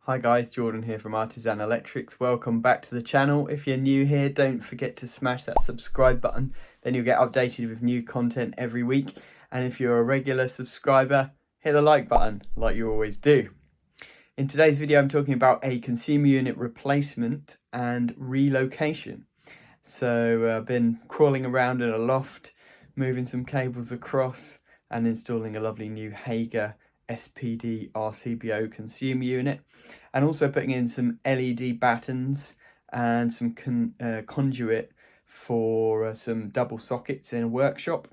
Hi guys, Jordan here from Artisan Electrics. Welcome back to the channel. If you're new here, don't forget to smash that subscribe button, then you'll get updated with new content every week. And if you're a regular subscriber, hit the like button like you always do. In today's video, I'm talking about a consumer unit replacement and relocation. So I've been crawling around in a loft, moving some cables across and installing a lovely new Hager SPD RCBO consumer unit, and also putting in some LED battens and some conduit for some double sockets in a workshop.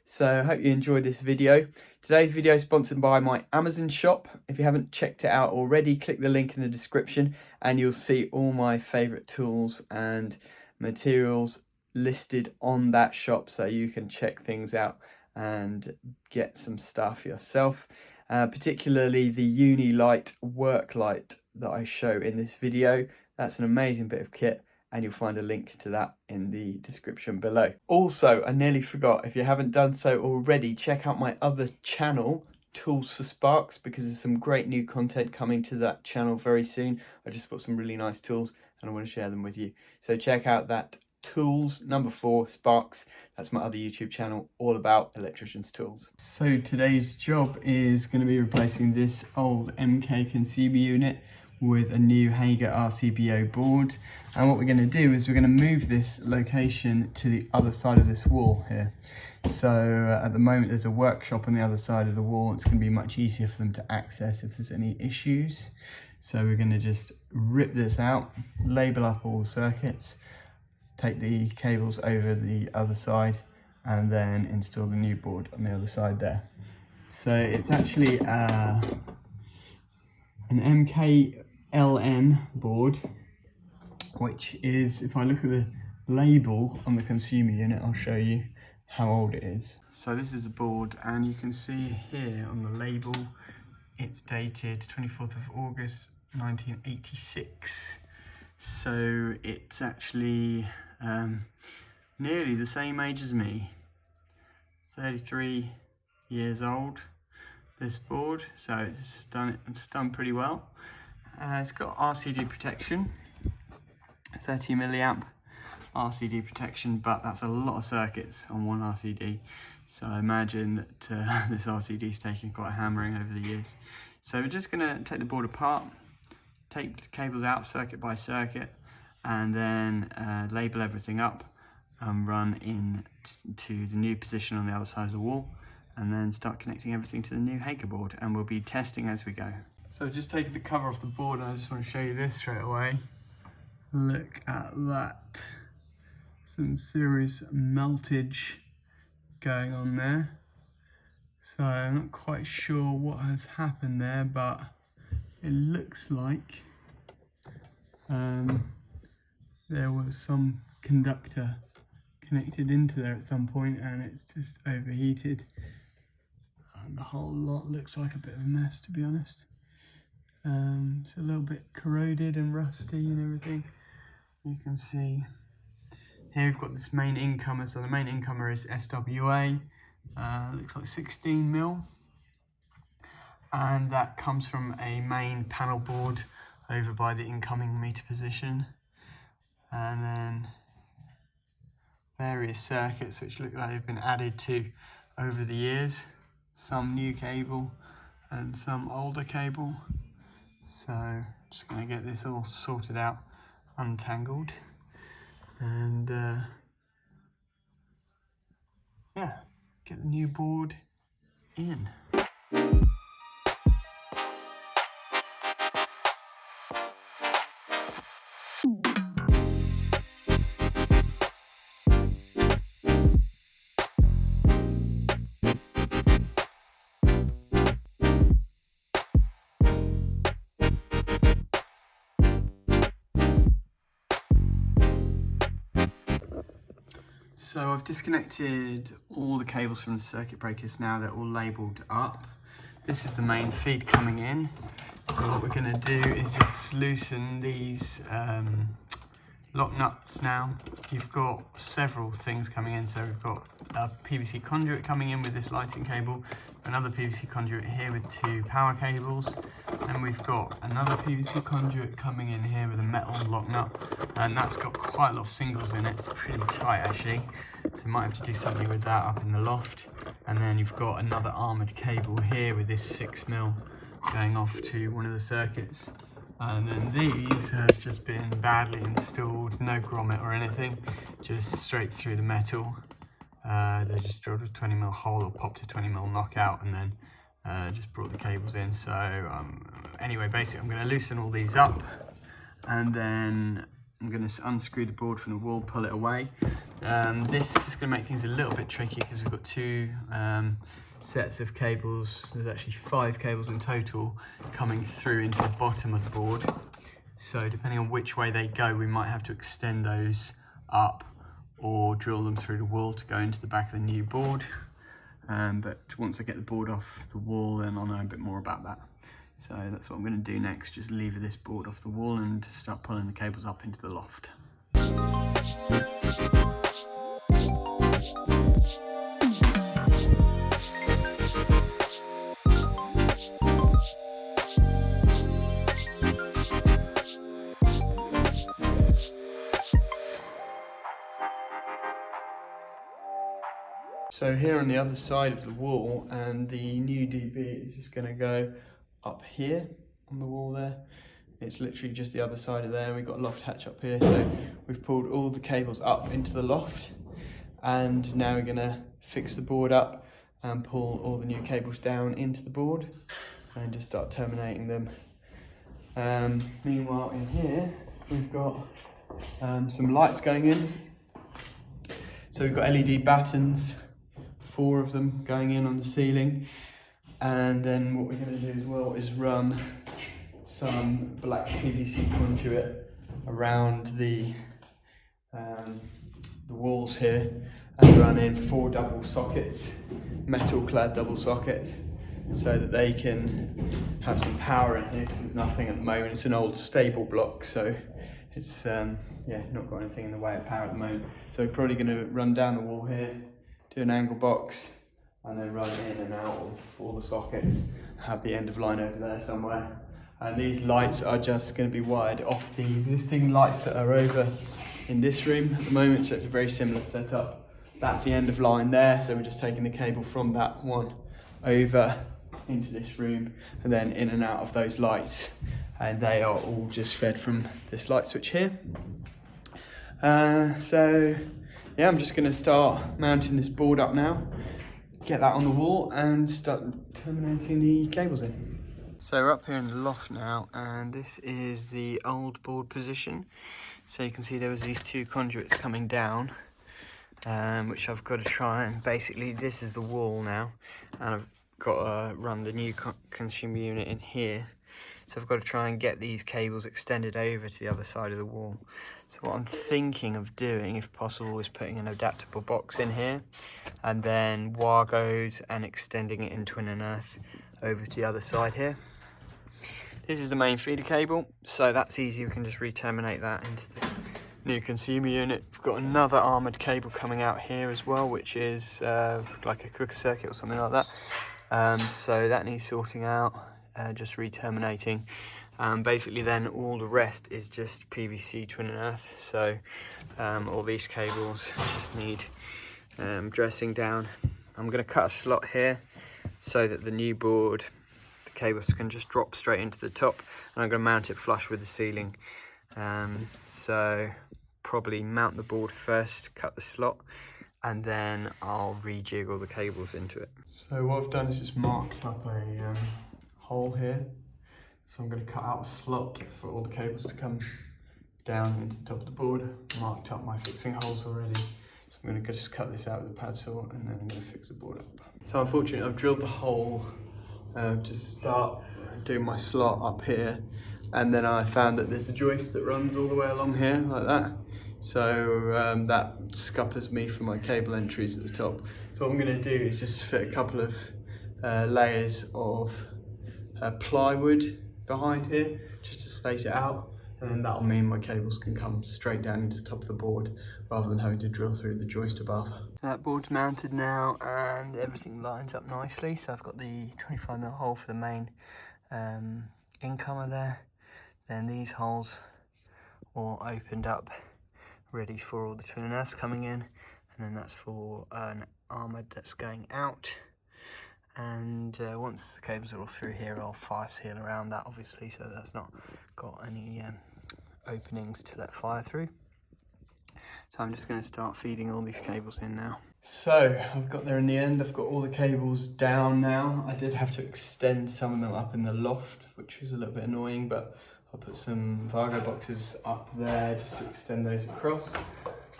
So I hope you enjoyed this video. Today's video is sponsored by my Amazon shop. If you haven't checked it out already, click the link in the description and you'll see all my favorite tools and materials listed on that shop, so you can check things out and get some stuff yourself. Particularly the Uni Light work light that I show in this video. That's an amazing bit of kit and you'll find a link to that in the description below. Also, I nearly forgot, if you haven't done so already, check out my other channel, Tools for Sparks, because there's some great new content coming to that channel very soon. I just bought some really nice tools and I want to share them with you. So check out that Tools #4 Sparks. That's my other YouTube channel all about electrician's tools. So today's job is going to be replacing this old MK consumer unit with a new Hager RCBO board. And what we're going to do is we're going to move this location to the other side of this wall here. So at the moment there's a workshop on the other side of the wall. It's going to be much easier for them to access if there's any issues. So we're going to just rip this out, label up all the circuits, take the cables over the other side and then install the new board on the other side there. So it's actually an MKLN board, which is, if I look at the label on the consumer unit, I'll show you how old it is. So this is the board and you can see here on the label it's dated 24th of August 1986. So it's actually nearly the same age as me, 33 years old, this board. So it's done pretty well. It's got RCD protection, 30 milliamp RCD protection, but that's a lot of circuits on one RCD. So I imagine that this RCD is taking quite a hammering over the years. So we're just going to take the board apart, take the cables out circuit by circuit, and then label everything up and run into the new position on the other side of the wall, and then start connecting everything to the new Hager board, and we'll be testing as we go. So just taking the cover off the board, and I just want to show you this straight away. Look at that. Some serious meltage going on there. So I'm not quite sure what has happened there, but it looks like there was some conductor connected into there at some point and it's just overheated. And the whole lot looks like a bit of a mess, to be honest. It's a little bit corroded and rusty and everything. You can see here we've got this main incomer. So the main incomer is SWA, looks like 16 mil. And that comes from a main panel board over by the incoming meter position. And then various circuits which look like they've been added to over the years. Some new cable and some older cable. So just going to get this all sorted out, untangled, and yeah, get the new board in. So I've disconnected all the cables from the circuit breakers now, they're all labelled up. This is the main feed coming in. So what we're going to do is just loosen these lock nuts now. You've got several things coming in. So we've got a PVC conduit coming in with this lighting cable, another PVC conduit here with 2 power cables, and we've got another PVC conduit coming in here with a metal lock nut, and that's got quite a lot of singles in it. It's pretty tight actually, so you might have to do something with that up in the loft. And then you've got another armoured cable here with this 6mm going off to one of the circuits. And then these have just been badly installed, no grommet or anything, just straight through the metal. They just drilled a 20mm hole or popped a 20mm knockout and then just brought the cables in. So anyway, basically I'm going to loosen all these up, and then I'm going to unscrew the board from the wall, pull it away. This is going to make things a little bit tricky because we've got 2 sets of cables. There's actually 5 cables in total coming through into the bottom of the board. So depending on which way they go, we might have to extend those up or drill them through the wall to go into the back of the new board. But once I get the board off the wall, then I'll know a bit more about that. So that's what I'm going to do next, just lever this board off the wall and start pulling the cables up into the loft. So here on the other side of the wall, and the new DB is just going to go up here on the wall there. It's literally just the other side of there. We've got a loft hatch up here, so we've pulled all the cables up into the loft, and now we're going to fix the board up and pull all the new cables down into the board and just start terminating them. Meanwhile in here we've got some lights going in. So we've got LED battens, 4 of them going in on the ceiling, and then what we're going to do as well is run some black PVC conduit around the walls here, and run in 4 double sockets, metal clad double sockets, so that they can have some power in here, because there's nothing at the moment. It's an old stable block, so it's not got anything in the way of power at the moment. So we're probably going to run down the wall here, do an angle box, and then run in and out of all the sockets, have the end of line over there somewhere. And these lights are just going to be wired off the existing lights that are over in this room at the moment, so it's a very similar setup. That's the end of line there, so we're just taking the cable from that one over into this room and then in and out of those lights, and they are all just fed from this light switch here. So yeah, I'm just going to start mounting this board up now, get that on the wall and start terminating the cables in. So we're up here in the loft now, and this is the old board position. So you can see there was these 2 conduits coming down, which I've got to try and basically, this is the wall now, and I've got to run the new consumer unit in here. So I've got to try and get these cables extended over to the other side of the wall. So what I'm thinking of doing, if possible, is putting an adaptable box in here, and then wire goes and extending it in twin and earth over to the other side here. This is the main feeder cable, so that's easy. We can just re-terminate that into the new consumer unit. We've got another armoured cable coming out here as well, which is like a cooker circuit or something like that. So that needs sorting out. Just re-terminating. Basically then all the rest is just PVC twin and earth, so all these cables just need dressing down. I'm going to cut a slot here so that the new board, the cables can just drop straight into the top, and I'm going to mount it flush with the ceiling. So probably mount the board first, cut the slot, and then I'll rejig all the cables into it. So what I've done is just marked up a hole here, so I'm going to cut out a slot for all the cables to come down into the top of the board. Marked up my fixing holes already, so I'm going to just cut this out with a pad saw, and then I'm going to fix the board up. So unfortunately I've drilled the hole to start doing my slot up here, and then I found that there's a joist that runs all the way along here like that, so that scuppers me for my cable entries at the top. So what I'm going to do is just fit a couple of layers of plywood behind here, just to space it out, and that'll mean my cables can come straight down into the top of the board rather than having to drill through the joist above. That board's mounted now and everything lines up nicely. So I've got the 25mm hole for the main incomer there. Then these holes all opened up, ready for all the twin and earths coming in. And then that's for an armoured that's going out. And once the cables are all through here, I'll fire seal around that, obviously, so that's not got any openings to let fire through. So I'm just going to start feeding all these cables in now. So I've got there in the end. I've got all the cables down now. I did have to extend some of them up in the loft, which was a little bit annoying, but I'll put some Hager boxes up there just to extend those across.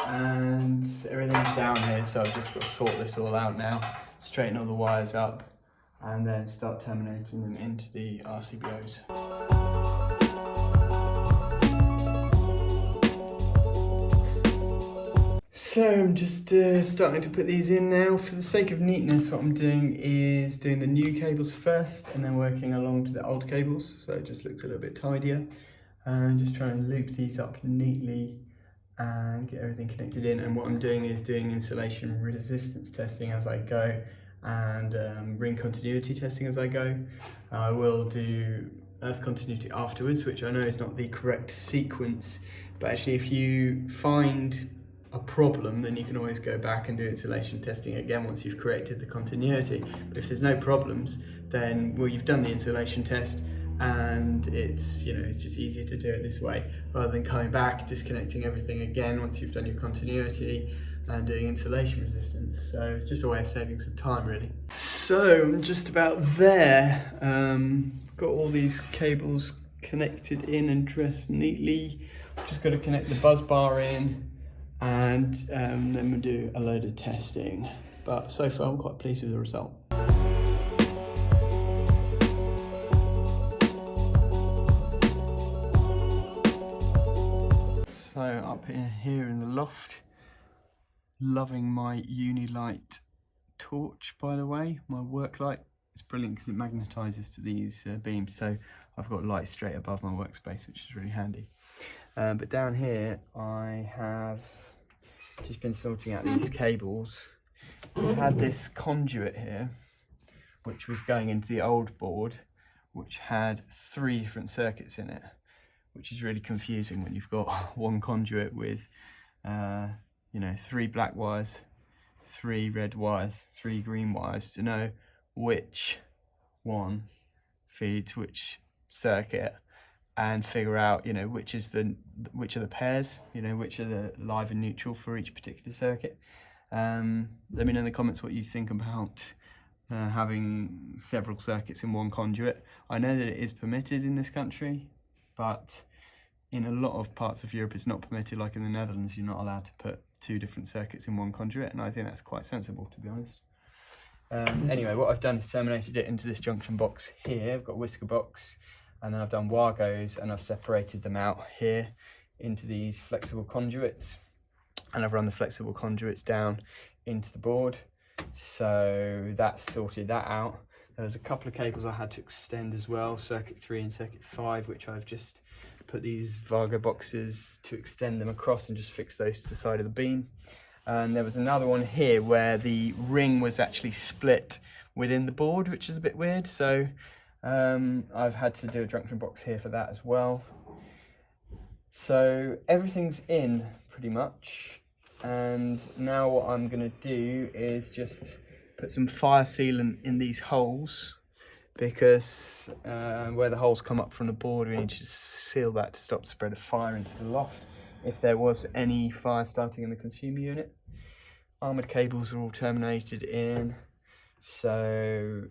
And everything's down here, so I've just got to sort this all out now, straighten all the wires up, and then start terminating them into the RCBOs. So I'm just starting to put these in now. For the sake of neatness, what I'm doing is doing the new cables first and then working along to the old cables, so it just looks a little bit tidier. And just trying to loop these up neatly and get everything connected in. And what I'm doing is doing insulation resistance testing as I go, and ring continuity testing as I go. I will do earth continuity afterwards, which I know is not the correct sequence, but actually if you find a problem, then you can always go back and do insulation testing again once you've corrected the continuity. But if there's no problems, then well, you've done the insulation test, and it's, you know, it's just easier to do it this way rather than coming back, disconnecting everything again once you've done your continuity and doing insulation resistance. So it's just a way of saving some time, really. So I'm just about there. Got all these cables connected in and dressed neatly. Just got to connect the buzz bar in, and then we'll do a load of testing. But so far I'm quite pleased with the result. So up here in the loft, loving my Unilight torch, by the way, my work light. It's brilliant because it magnetises to these beams, so I've got light straight above my workspace, which is really handy. But down here I have just been sorting out these cables. We had this conduit here, which was going into the old board, which had 3 different circuits in it, which is really confusing when you've got one conduit with, you know, 3 black wires, 3 red wires, 3 green wires, to know which one feeds which circuit, and figure out, you know, which are the pairs, you know, which are the live and neutral for each particular circuit. Let me know in the comments what you think about having several circuits in one conduit. I know that it is permitted in this country, but in a lot of parts of Europe it's not permitted. Like in the Netherlands, you're not allowed to put 2 different circuits in one conduit, and I think that's quite sensible, to be honest. Anyway, what I've done is terminated it into this junction box here. I've got a whisker box, and then I've done Wargos, and I've separated them out here into these flexible conduits, and I've run the flexible conduits down into the board. So that's sorted that out. There was a couple of cables I had to extend as well, circuit 3 and circuit 5, which I've just put these Vargo boxes to extend them across and just fix those to the side of the beam. And there was another one here where the ring was actually split within the board, which is a bit weird. So I've had to do a junction box here for that as well. So everything's in pretty much. And now what I'm going to do is just put some fire sealant in these holes, because where the holes come up from the board, we need to seal that to stop the spread of fire into the loft if there was any fire starting in the consumer unit. Armoured cables are all terminated in, so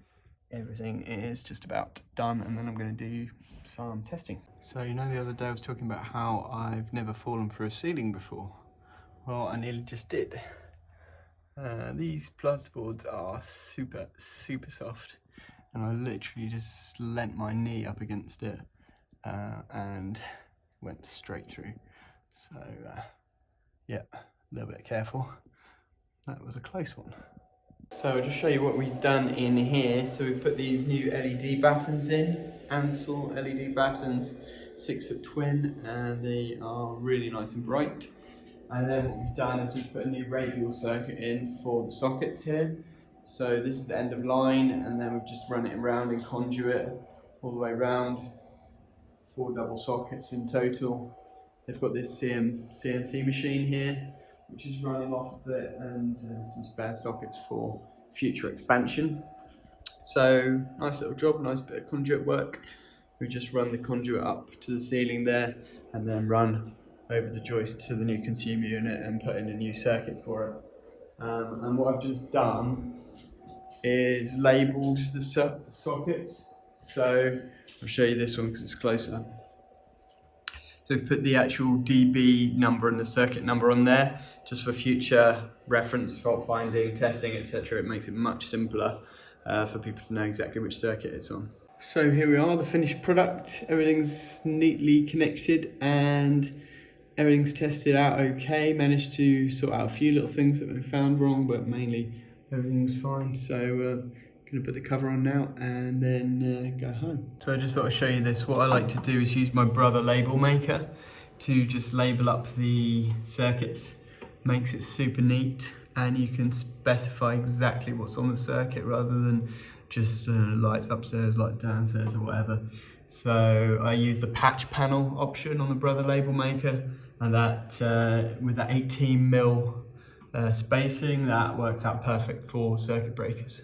everything is just about done, and then I'm going to do some testing. So you know, the other day I was talking about how I've never fallen for a ceiling before. Well, I nearly just did. These plasterboards are super soft, and I literally just leant my knee up against it and went straight through. So yeah, a little bit careful. That was a close one. So I'll just show you what we've done in here. So we've put these new LED battens in, Ansel LED battens. 6-foot twin, and they are really nice and bright. And then what we've done is we've put a new radial circuit in for the sockets here. So this is the end of line, and then we've just run it around in conduit all the way around. 4 double sockets in total. They've got this CNC machine here, which is running off of it, and some spare sockets for future expansion. So nice little job, nice bit of conduit work. We just run the conduit up to the ceiling there, and then run over the joist to the new consumer unit and put in a new circuit for it. And what I've just done is labelled the sockets. So I'll show you this one because it's closer. So we've put the actual DB number and the circuit number on there, just for future reference, fault finding, testing, etc. It makes it much simpler for people to know exactly which circuit it's on. So here we are, the finished product. Everything's neatly connected and everything's tested out okay. Managed to sort out a few little things that we found wrong, but mainly everything's fine. So gonna put the cover on now and then go home. So I just thought I'd show you this. What I like to do is use my brother label maker to just label up the circuits. Makes it super neat, and you can specify exactly what's on the circuit rather than just lights upstairs, lights downstairs or whatever. So I use the patch panel option on the brother label maker, and that with that 18mm spacing, that works out perfect for circuit breakers.